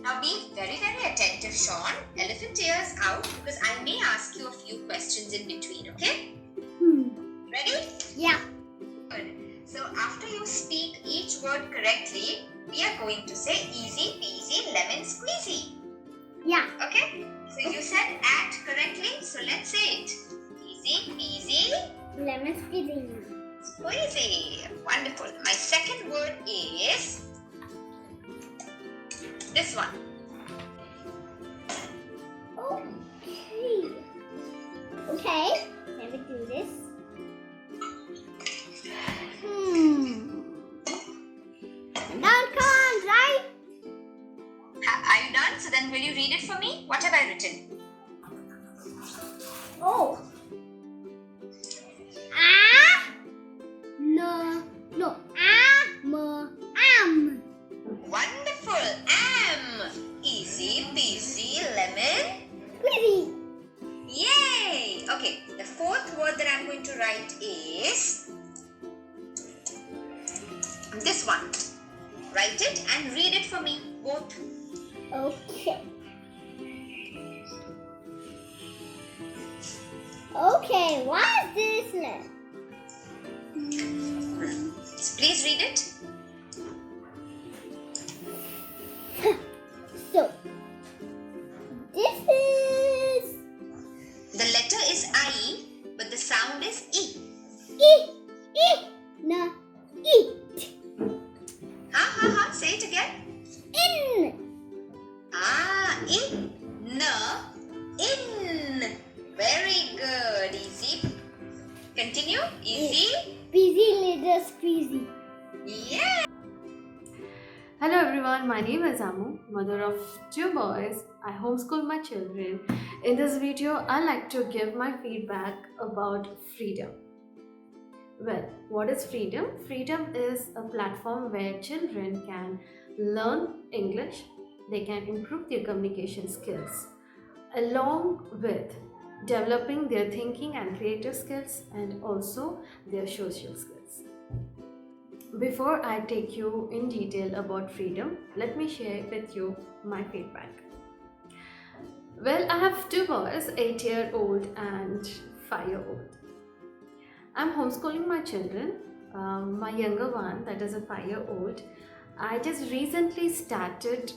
Now be very, very attentive, Sean. Elephant ears out because I may ask you a few questions in between, okay? Ready? Yeah. Good. So after you speak each word correctly, we are going to say easy peasy lemon squeezy. Yeah. Okay? So you said at correctly, so let's say it. Easy peasy Lemon squeezy. squeezy. Wonderful. My second word is this one. Okay. Let me do this. Now come, right? Are you done? So then will you read it for me? What have I written? Oh. No. Am. Wonderful. Am. Easy peasy lemon. Squeezy. Yay! Okay, the fourth word that I'm going to write is this one. Write it and read it for me, both. Okay. Okay, what is this then? Please read it. So, this is The letter is I, but the sound is E. eat. Ha. Say it again. In. In. Very good. Easy. Continue. Easy. Busy little squeezy. Yeah. Hello everyone, my name is Amu, mother of 2 boys. I homeschool my children. In this video, I like to give my feedback about Freadom. Well, what is Freadom? Freadom is a platform where children can learn English, they can improve their communication skills, along with developing their thinking and creative skills and also their social skills. Before I take you in detail about Freadom, let me share with you my feedback. Well, I have 2 boys, 8-year-old and 5-year-old. I'm homeschooling my children. My younger one, that is a 5-year-old, I just recently started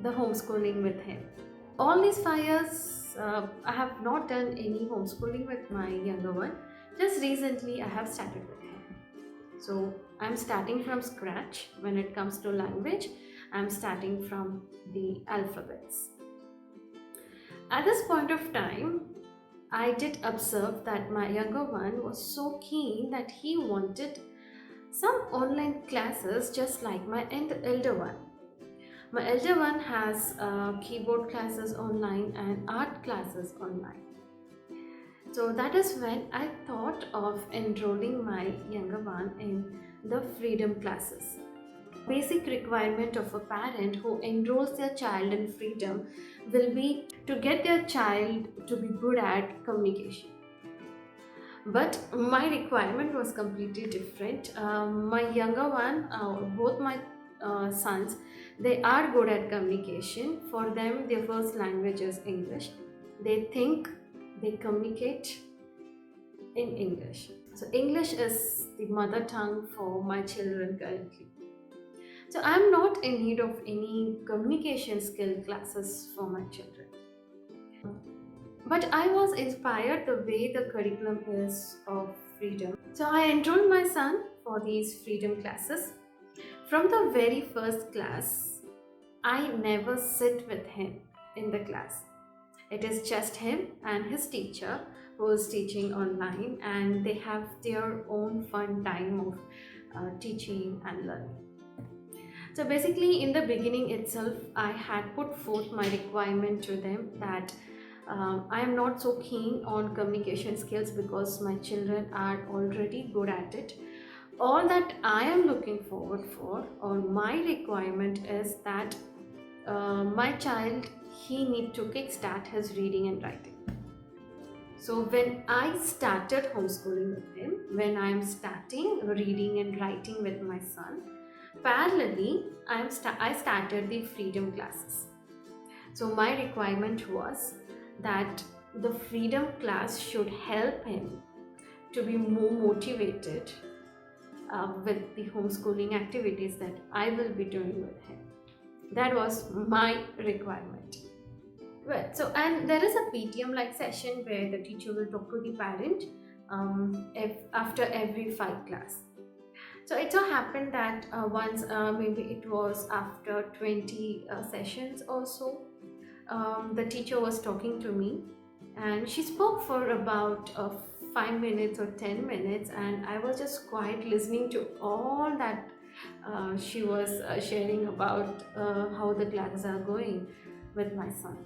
the homeschooling with him. All these 5 years, I have not done any homeschooling with my younger one. Just recently, I have started with him. So I'm starting from scratch when it comes to language. I'm starting from the alphabets. At this point of time, I did observe that my younger one was so keen that he wanted some online classes just like my elder one. My elder one has keyboard classes online and art classes online. So that is when I thought of enrolling my younger one in the Freadom classes. Basic requirement of a parent who enrolls their child in Freadom will be to get their child to be good at communication. But my requirement was completely different. My younger one, both my sons, they are good at communication. For them, their first language is English. They think, they communicate in English. So English is the mother tongue for my children currently. So I'm not in need of any communication skill classes for my children. But I was inspired the way the curriculum is of Freadom. So I enrolled my son for these Freadom classes. From the very first class, I never sit with him in the class. It is just him and his teacher who is teaching online, and they have their own fun time of teaching and learning. So basically, in the beginning itself, I had put forth my requirement to them that I am not so keen on communication skills because my children are already good at it. All that I am looking forward for, or my requirement, is that my child, he need to kickstart his reading and writing. So when I started homeschooling with him, when I am starting reading and writing with my son, Parallelly, I started the Freedom classes. So my requirement was that the Freedom class should help him to be more motivated with the homeschooling activities that I will be doing with him. That was my requirement. Well, so and there is a PTM like session where the teacher will talk to the parent after every 5 class. So it so happened that once, maybe it was after 20 sessions or so, the teacher was talking to me, and she spoke for about 5 minutes or 10 minutes, and I was just quite listening to all that she was sharing about how the classes are going with my son.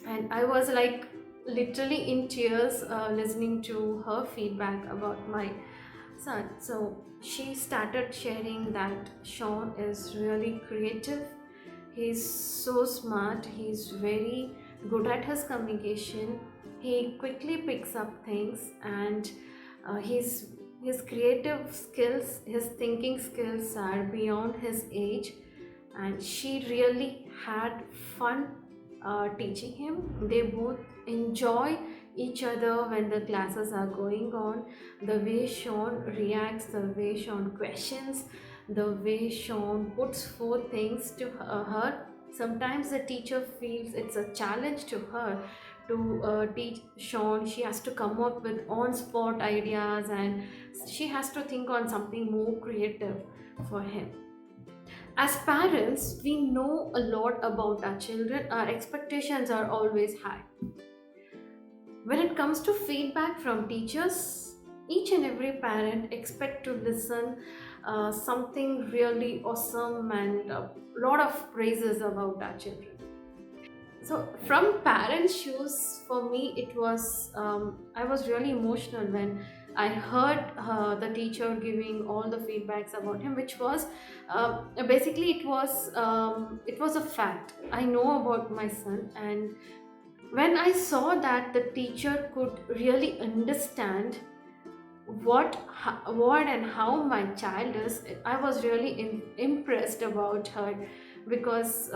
And I was like literally in tears listening to her feedback about my son. So she started sharing that Sean is really creative. He's so smart. He's very good at his communication. He quickly picks up things, and his creative skills, his thinking skills are beyond his age. And she really had fun teaching him. They both enjoy each other when the classes are going on. The way Sean reacts, the way Sean questions, the way Sean puts forth things to her. Sometimes the teacher feels it's a challenge to her to teach Sean. She has to come up with on-spot ideas, and she has to think on something more creative for him. As parents, we know a lot about our children. Our expectations are always high. When it comes to feedback from teachers, each and every parent expect to listen something really awesome and a lot of praises about our children. So from parents' shoes, for me, it was I was really emotional when I heard the teacher giving all the feedbacks about him, which was basically it was a fact. I know about my son, and when I saw that the teacher could really understand what and how my child is, I was really impressed about her, because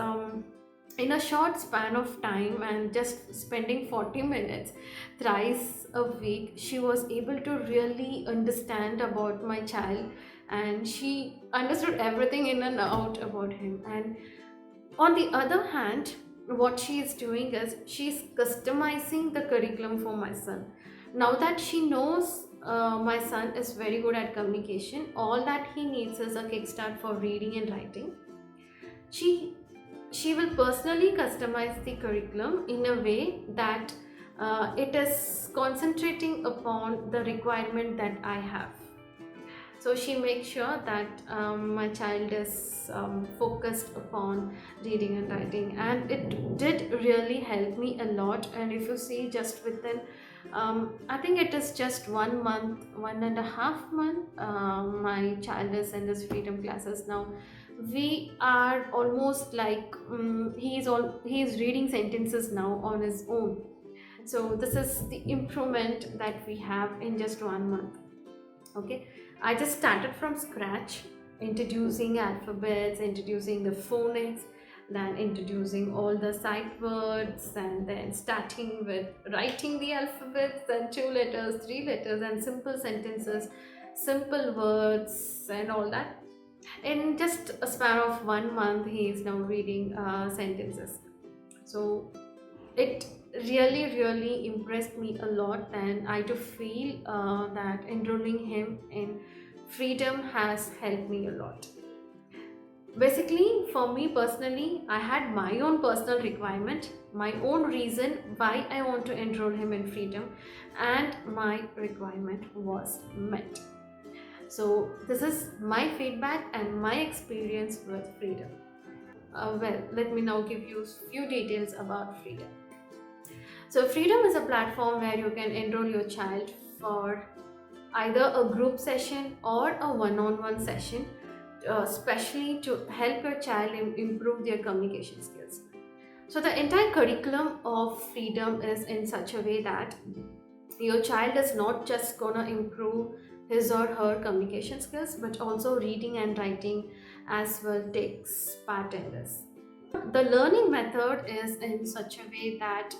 in a short span of time and just spending 40 minutes thrice a week, she was able to really understand about my child, and she understood everything in and out about him. And on the other hand, what she is doing is she's customizing the curriculum for my son. Now that she knows my son is very good at communication, all that he needs is a kickstart for reading and writing. She will personally customize the curriculum in a way that it is concentrating upon the requirement that I have. So she makes sure that my child is focused upon reading and writing, and it did really help me a lot. And if you see, just within I think it is just 1 month, 1.5 month, my child is in this Freedom classes now. We are almost like he is reading sentences now on his own. So this is the improvement that we have in just 1 month. Okay, I just started from scratch, introducing alphabets, introducing the phonics, then introducing all the sight words, and then starting with writing the alphabets, then 2 letters, 3 letters, and simple sentences, simple words, and all that. In just a span of 1 month, he is now reading sentences. So it really impressed me a lot, and I do feel that enrolling him in Freedom has helped me a lot. Basically, for me personally, I had my own personal requirement, my own reason why I want to enroll him in Freedom, and my requirement was met. So this is my feedback and my experience with Freedom. Well, let me now give you a few details about Freedom. So Freedom is a platform where you can enroll your child for either a group session or a one-on-one session, especially to help your child improve their communication skills. So the entire curriculum of Freedom is in such a way that your child is not just gonna improve his or her communication skills, but also reading and writing, as well takes part in this. The learning method is in such a way that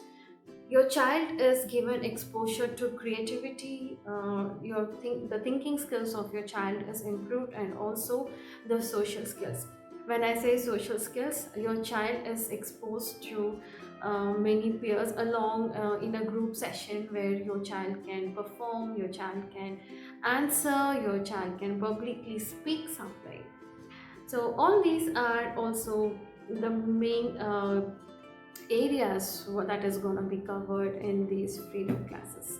your child is given exposure to creativity, the thinking skills of your child is improved, and also the social skills. When I say social skills, your child is exposed to many peers along in a group session where your child can perform, your child can answer, your child can publicly speak something. So all these are also the main areas that is going to be covered in these freedom classes.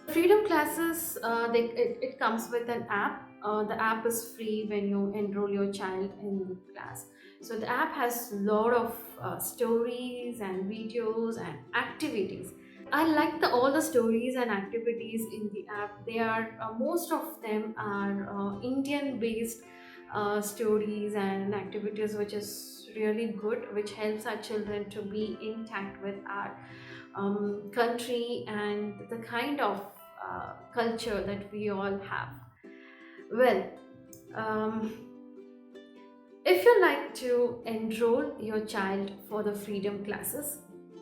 Freedom classes, it comes with an app. The app is free when you enroll your child in the class. So the app has a lot of stories and videos and activities. I like all the stories and activities in the app. They are most of them are Indian based stories and activities, which is really good, which helps our children to be intact with our country and the kind of culture that we all have. Well, if you like to enroll your child for the freedom classes,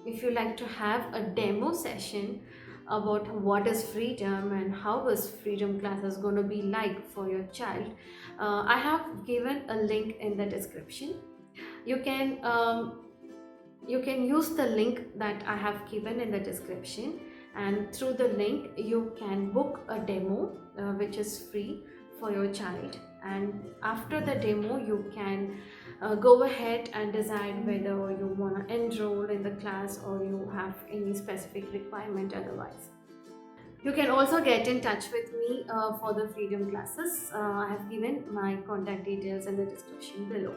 if you like to have a demo session about what is freedom and how is freedom classes going to be like for your child, I have given a link in the description. You can use the link that I have given in the description, and through the link you can book a demo which is free for your child, and after the demo you can go ahead and decide whether you want to enroll in the class or you have any specific requirement otherwise. You can also get in touch with me for the freedom classes. I have given my contact details in the description below.